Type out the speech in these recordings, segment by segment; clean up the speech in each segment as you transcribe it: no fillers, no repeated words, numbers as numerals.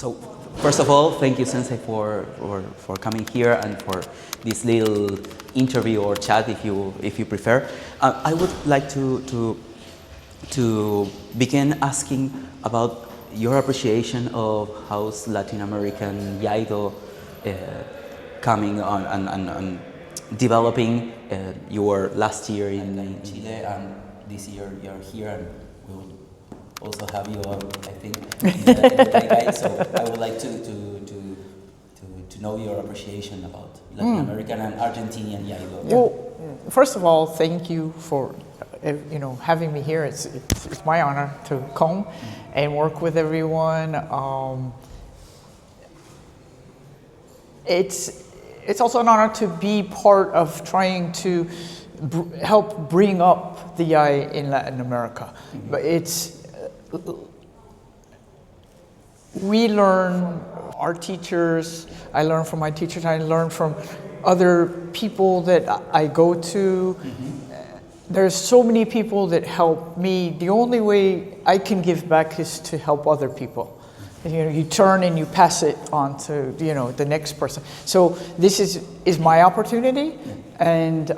So first of all, thank you, Sensei, for coming here and for this little interview or chat, if you prefer. I would like to begin asking about your appreciation of how's Latin American Iaido coming on and developing. You were last year in Chile, and this year you're here, and we will also have you on, I think, in the Kai. So I would like to know your appreciation about Latin American and Argentinian Iaido. Well, first of all, thank you for having me here. It's my honor to come and work with everyone. It's also an honor to be part of trying to help bring up the Iai in Latin America. But we learn, our teachers, I learn from my teachers, I learn from other people that I go to. There's so many people that help me. The only way I can give back is to help other people. You turn and you pass it on to the next person. So this is my opportunity, and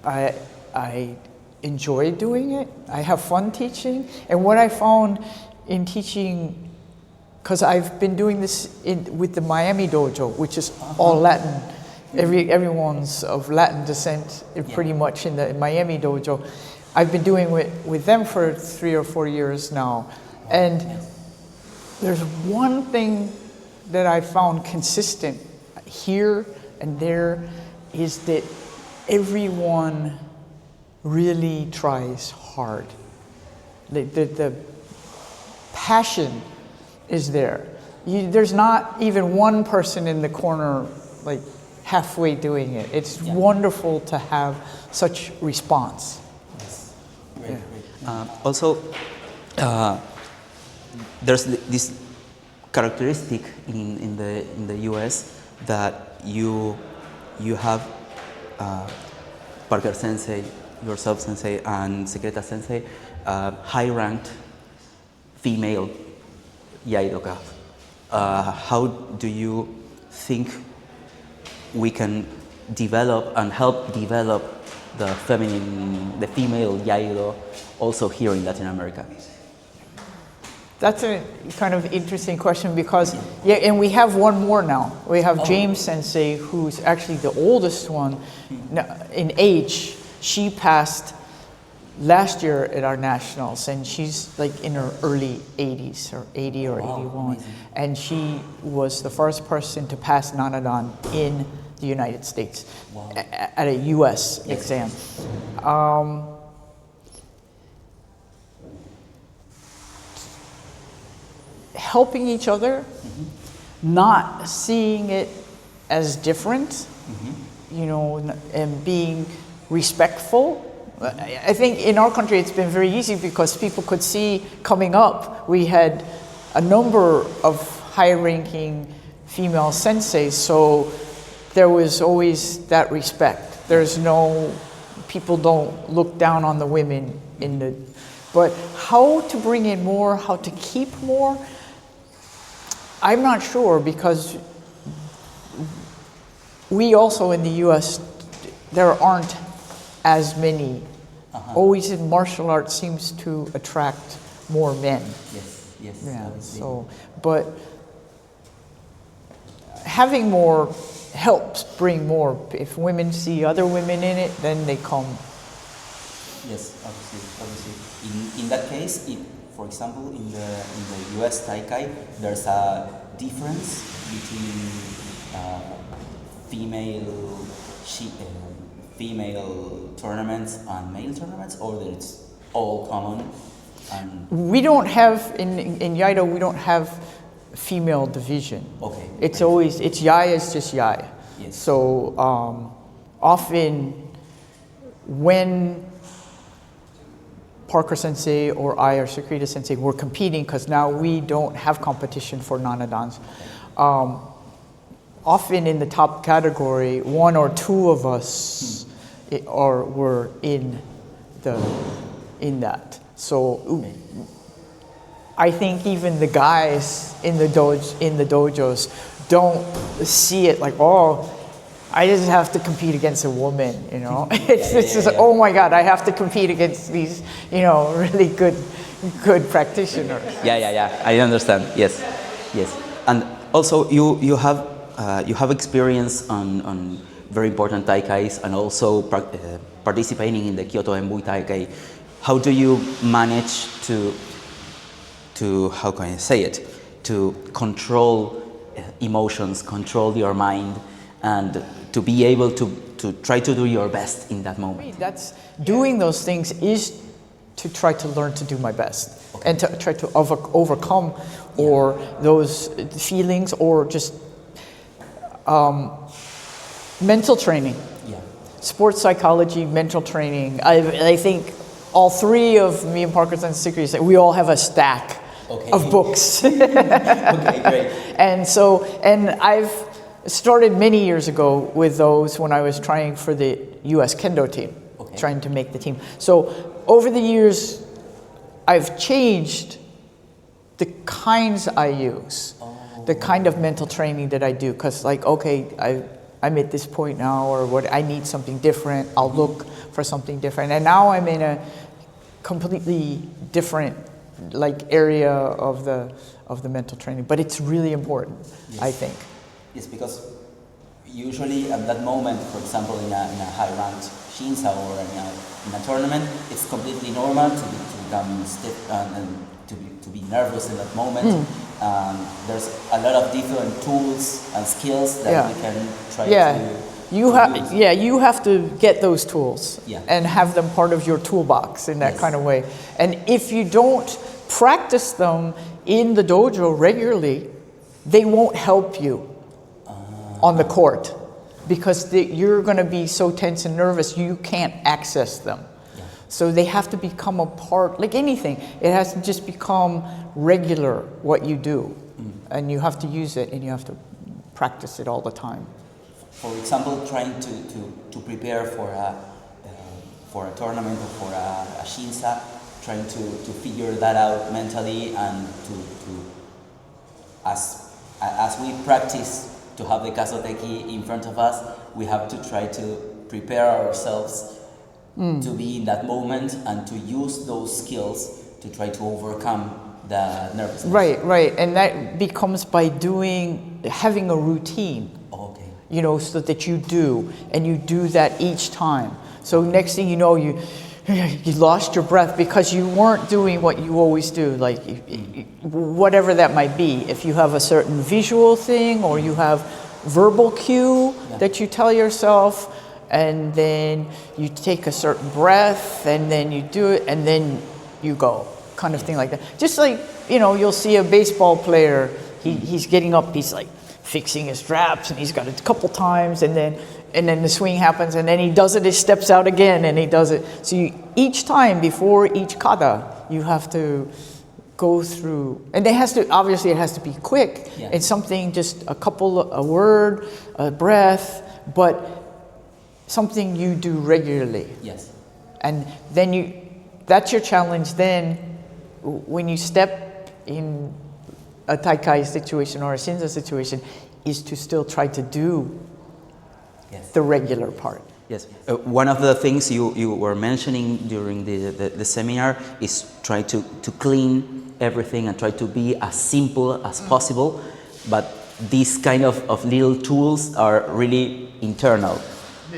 I enjoy doing it. I have fun teaching, and what I found in teaching, because I've been doing this with the Miami dojo, which is all Latin. Everyone's of Latin descent, pretty much in the Miami dojo. I've been doing it with them for 3 or 4 years now. And there's one thing that I found consistent here and there, is that everyone really tries hard. The passion is there. There's not even one person in the corner like halfway doing it. It's wonderful to have such response. Yes. Great. Also, there's this characteristic in the U.S. that you have Parker Sensei, yourself Sensei, and Secreta Sensei, high-ranked female Iaidoka. How do you think we can develop and help develop the female Iaido also here in Latin America? That's a kind of interesting question, because and we have one more now. We have James Sensei, who's actually the oldest one in age. She passed last year at our nationals, and she's like in her early 80s, or 80 or 81. Amazing. And she was the first person to pass Nanadan in the United States at a US exam. Helping each other, not seeing it as different, and being respectful. I think in our country it's been very easy, because people could see coming up, we had a number of high-ranking female senseis, so there was always that respect. People don't look down on the women but how to bring in more, how to keep more, I'm not sure, because we also in the U.S., there aren't as many. Always in martial arts seems to attract more men. Yes. Yeah. So, but having more helps bring more. If women see other women in it, then they come. Yes, obviously. In that case, for example, in the U.S. Taikai, there's a difference between female tournaments and male tournaments, or that it's all common? We don't have in Iaido. We don't have female division. Okay. It's always Iai is just Iai. Yes. So often when Parker Sensei or I or Secreta Sensei were competing, because now we don't have competition for Nanadans. Often in the top category, 1 or 2 of us were in that. So I think even the guys in the dojos don't see it like, oh, I just have to compete against a woman, you know. It's just, oh my God, I have to compete against these, you know, really good practitioners. Yeah. I understand. Yes. And also, you have experience on very important taikais and also participating in the Kyoto Embui Taikai. How do you manage to how can I say it, to control emotions, control your mind, and to be able to try to do your best in that moment? That's doing those things is to try to learn to do my best, and to try to overcome or those feelings, or just mental training, sports psychology, mental training. I think all three of me and Parkinson's degrees, we all have a stack of books. Okay, great. And I've started many years ago with those when I was trying for the U.S. Kendo team, trying to make the team. So over the years, I've changed the kinds I use, the kind of mental training that I do, because like, okay, I'm at this point now, or what, I need something different, I'll look for something different. And now I'm in a completely different like area of the mental training, but it's really important, I think. Yes, because usually at that moment, for example, in a high-ranked Shinsa or in a tournament, it's completely normal to become stiff and to be nervous in that moment. There's a lot of different tools and skills that we can try to use. You have to get those tools and have them part of your toolbox in that kind of way. And if you don't practice them in the dojo regularly, they won't help you on the court, because you're going to be so tense and nervous you can't access them. So they have to become a part, like anything, it has to just become regular what you do. And you have to use it, and you have to practice it all the time. For example, trying to prepare for a tournament or for a Shinsa, trying to figure that out mentally, and as we practice to have the kazoteki in front of us, we have to try to prepare ourselves to be in that moment and to use those skills to try to overcome the nervousness. Right, and that becomes by having a routine. You know, so that you do that each time. So next thing you know, you lost your breath because you weren't doing what you always do, like whatever that might be. If you have a certain visual thing, or you have verbal cue that you tell yourself, and then you take a certain breath, and then you do it, and then you go, kind of thing like that. Just like, you know, you'll see a baseball player, he's getting up, he's like fixing his straps, and he's got it a couple times, and then the swing happens, and then he does it, he steps out again, and he does it. So each time before each kata, you have to go through, and it has to be quick. It's something, just a word, a breath, but something you do regularly. And then that's your challenge then, when you step in a taikai situation or a shinza situation, is to still try to do the regular part. One of the things you were mentioning during the seminar is try to clean everything and try to be as simple as possible, but these kind of little tools are really internal.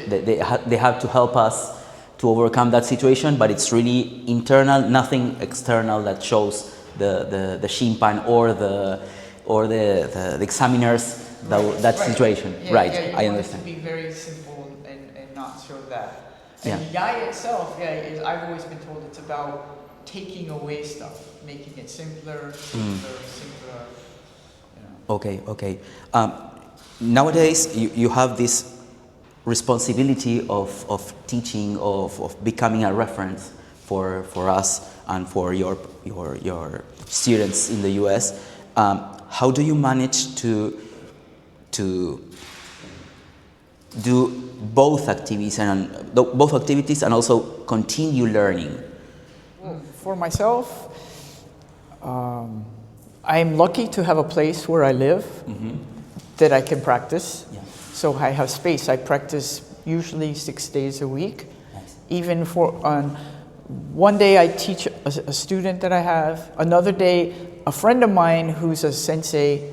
They have to help us to overcome that situation, but it's really internal, nothing external that shows the shimpan or the examiners that situation. I understand. To be very simple and not show that. And Yai itself, I've always been told it's about taking away stuff, making it simpler. Okay. Nowadays, you have this responsibility of teaching, of becoming a reference for us and for your students in the US. How do you manage to do both activities and also continue learning? For myself, I'm lucky to have a place where I live that I can practice. Yeah. So I have space. I practice usually 6 days a week. Nice. Even for one day I teach a student that I have. Another day, a friend of mine who's a sensei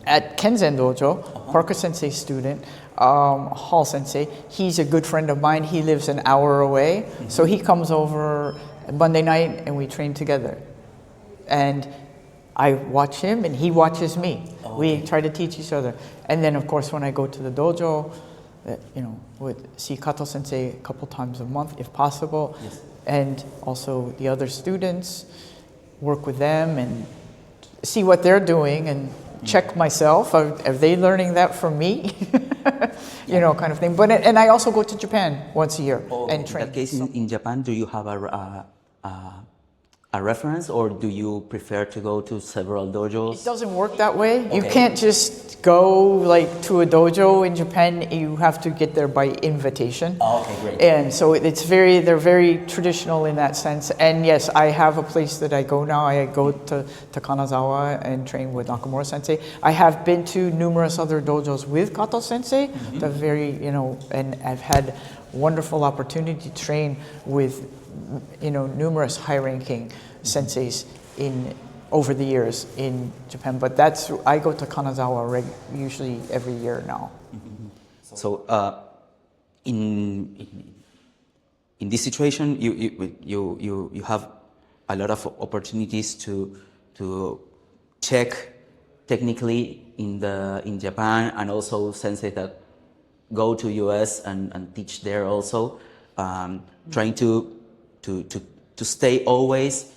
at Kenzen Dojo, Parker Sensei student, Hall Sensei. He's a good friend of mine. He lives an hour away. So he comes over Monday night and we train together. And I watch him and he watches me. We try to teach each other. And then of course when I go to the dojo, would see Kato Sensei a couple times a month if possible. Yes. And also the other students, work with them and see what they're doing and check myself. Are they learning that from me? Kind of thing. But and I also go to Japan once a year and train. In that case, in Japan, do you have a reference, or do you prefer to go to several dojos? It doesn't work that way. You can't just go to a dojo in Japan. You have to get there by invitation. Oh, okay, great. And so they're very traditional in that sense. And yes, I have a place that I go now. I go to Kanazawa and train with Nakamura Sensei. I have been to numerous other dojos with Kato Sensei. The and I've had wonderful opportunity to train with numerous high-ranking senseis over the years in Japan, but I go to Kanazawa usually every year now. So in this situation, you have a lot of opportunities to check technically in Japan, and also sensei that go to US and teach there also, trying to stay always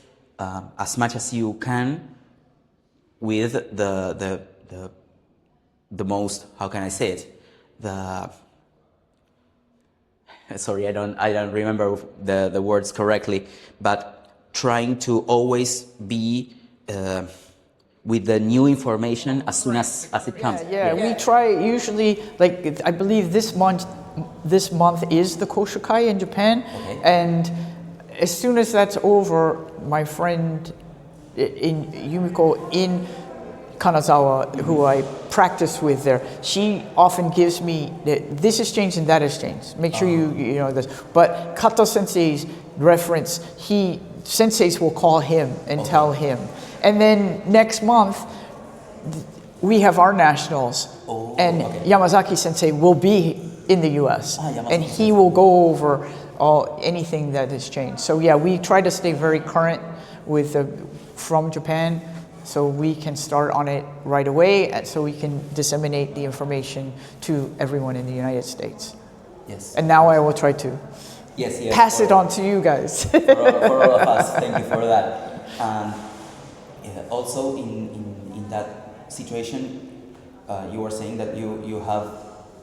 as much as you can with the most, how can I say it, sorry, I don't remember the words correctly, but trying to always be with the new information as soon as it comes. Yeah, we try usually, I believe this month is the Koshukai in Japan, and as soon as that's over, my friend Yumiko in Kanazawa, who I practice with there, she often gives me this has changed and that has changed. Make sure you know this. But Kato Sensei's reference, senseis will call him and tell him. And then next month, we have our nationals, and Yamazaki Sensei will be in the U.S. And he will go over anything that has changed. So yeah, we try to stay very current with from Japan, so we can start on it right away, so we can disseminate the information to everyone in the United States. Yes. And now I will try to pass it on to you guys. for all of us, thank you for that. And also in that situation, you were saying that you have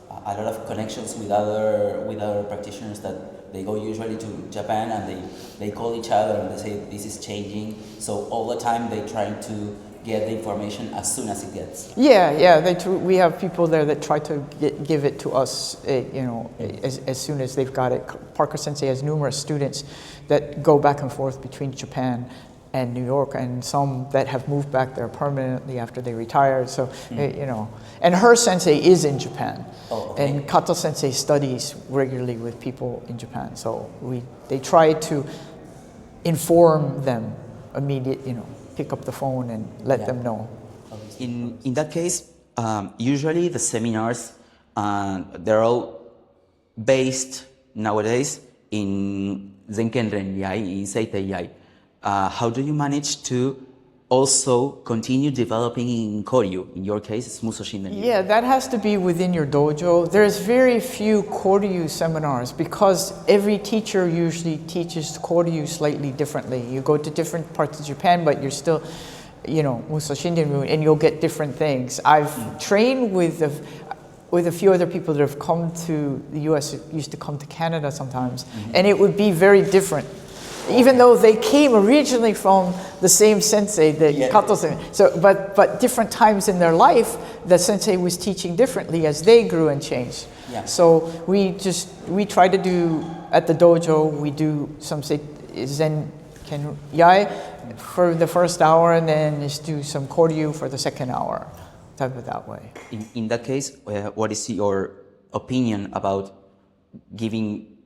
a lot of connections with other practitioners that they go usually to Japan and they call each other and they say this is changing. So all the time they trying to get the information as soon as it gets. Yeah. We have people there that try to give it to us, as soon as they've got it. Parker Sensei has numerous students that go back and forth between Japan and New York, and some that have moved back there permanently after they retired. So, and her sensei is in Japan, and Kato Sensei studies regularly with people in Japan. So they try to inform them immediately, pick up the phone and let them know. In that case, usually the seminars, they're all based nowadays in Zenken Renyai, in Seitei Yai. How do you manage to also continue developing in Koryu? In your case, it's Musoshin. Yeah, that has to be within your dojo. There's very few Koryu seminars because every teacher usually teaches Koryu slightly differently. You go to different parts of Japan, but you're still, Musoshin, and you'll get different things. I've trained with a few other people that have come to the U.S., used to come to Canada sometimes, and it would be very different. Even though they came originally from the same sensei, the Kato sensei. So, but different times in their life, the sensei was teaching differently as they grew and changed. Yeah. So we try to do, at the dojo, we do some Zen Ken Yai, for the first hour, and then just do some koryu for the second hour, type of that way. In that case, what is your opinion about giving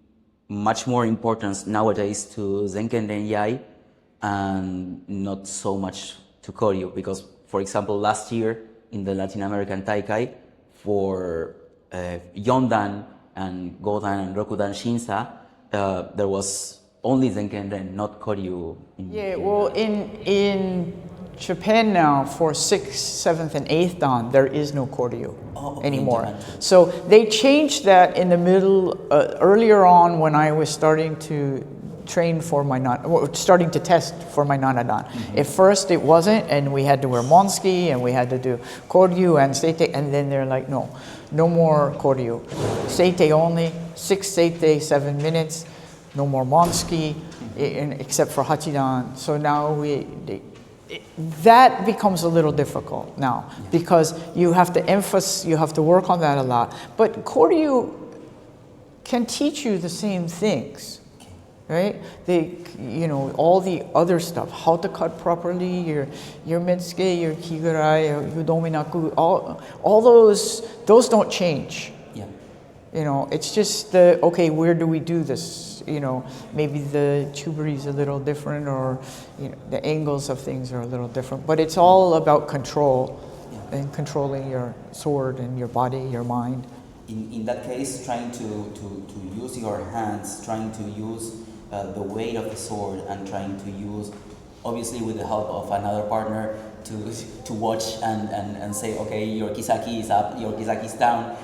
much more importance nowadays to Zenken Renyai and not so much to koryu? Because, for example, last year in the Latin American Taikai, for Yondan and Godan and Rokudan Shinsa, there was only Zenken Ren, not koryu. In Japan now, for 6th, 7th, and 8th Dan, there is no koryu anymore. So they changed that in the middle, earlier on when I was starting to train for my starting to test for my nanadan. At first it wasn't, and we had to wear monski, and we had to do koryu and seitei, and then they're like, no more koryu. Seitei only, 6 seitei, 7 minutes, no more monski, except for hachidan. So now that becomes a little difficult now, because you have to you have to work on that a lot. But koryu can teach you the same things. Right? All the other stuff, how to cut properly, your metsuke, your kigurai, your udominaku, all those don't change. Yeah. It's just where do we do this? Maybe the chuburi is a little different, or the angles of things are a little different. But it's all about control, and controlling your sword and your body, your mind. In that case, trying to use your hands, trying to use the weight of the sword, and trying to use, obviously with the help of another partner, to watch and say, okay, your kisaki is up, your kisaki is down.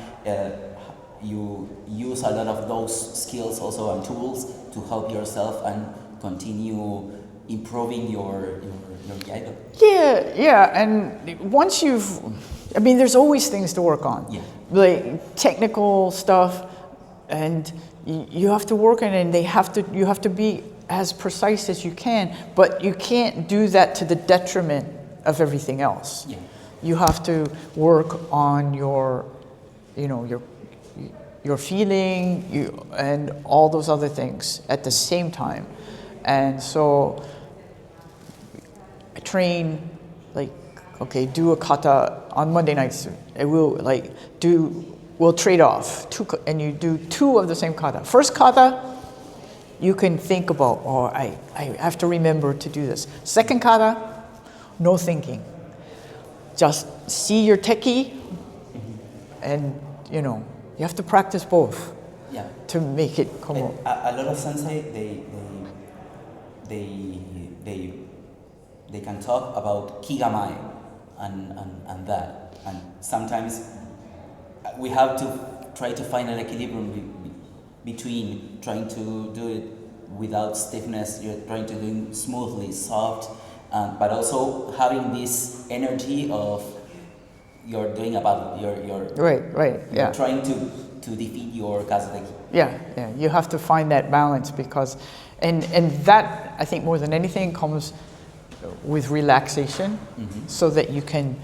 You use a lot of those skills also and tools to help yourself and continue improving your Iaido. Yeah, and once there's always things to work on. Yeah. Like technical stuff, and you have to work on it, and you have to be as precise as you can, but you can't do that to the detriment of everything else. Yeah. You have to work on your feeling, and all those other things at the same time. And so I train, do a kata on Monday nights. We'll trade off, and you do 2 of the same kata. First kata, you can think about, I have to remember to do this. Second kata, no thinking. Just see your teki, and you have to practice both to make it come out. A lot of sensei, they can talk about kigamai and that, and sometimes we have to try to find an equilibrium between trying to do it without stiffness, you're trying to do it smoothly, soft, but also having this energy of you're doing a battle, you're trying to defeat your kazuteki. Yeah, you have to find that balance, because and that, I think, more than anything comes with relaxation, so that you can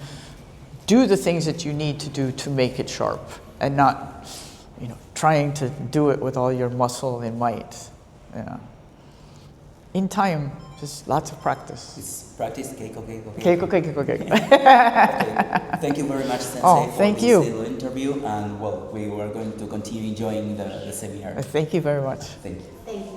do the things that you need to do to make it sharp, and not trying to do it with all your muscle and might. In time, just lots of practice. It's practice, keiko. Okay. Thank you very much, Sensei, for this little interview, and we were going to continue enjoying the seminar. Thank you very much. Thank you.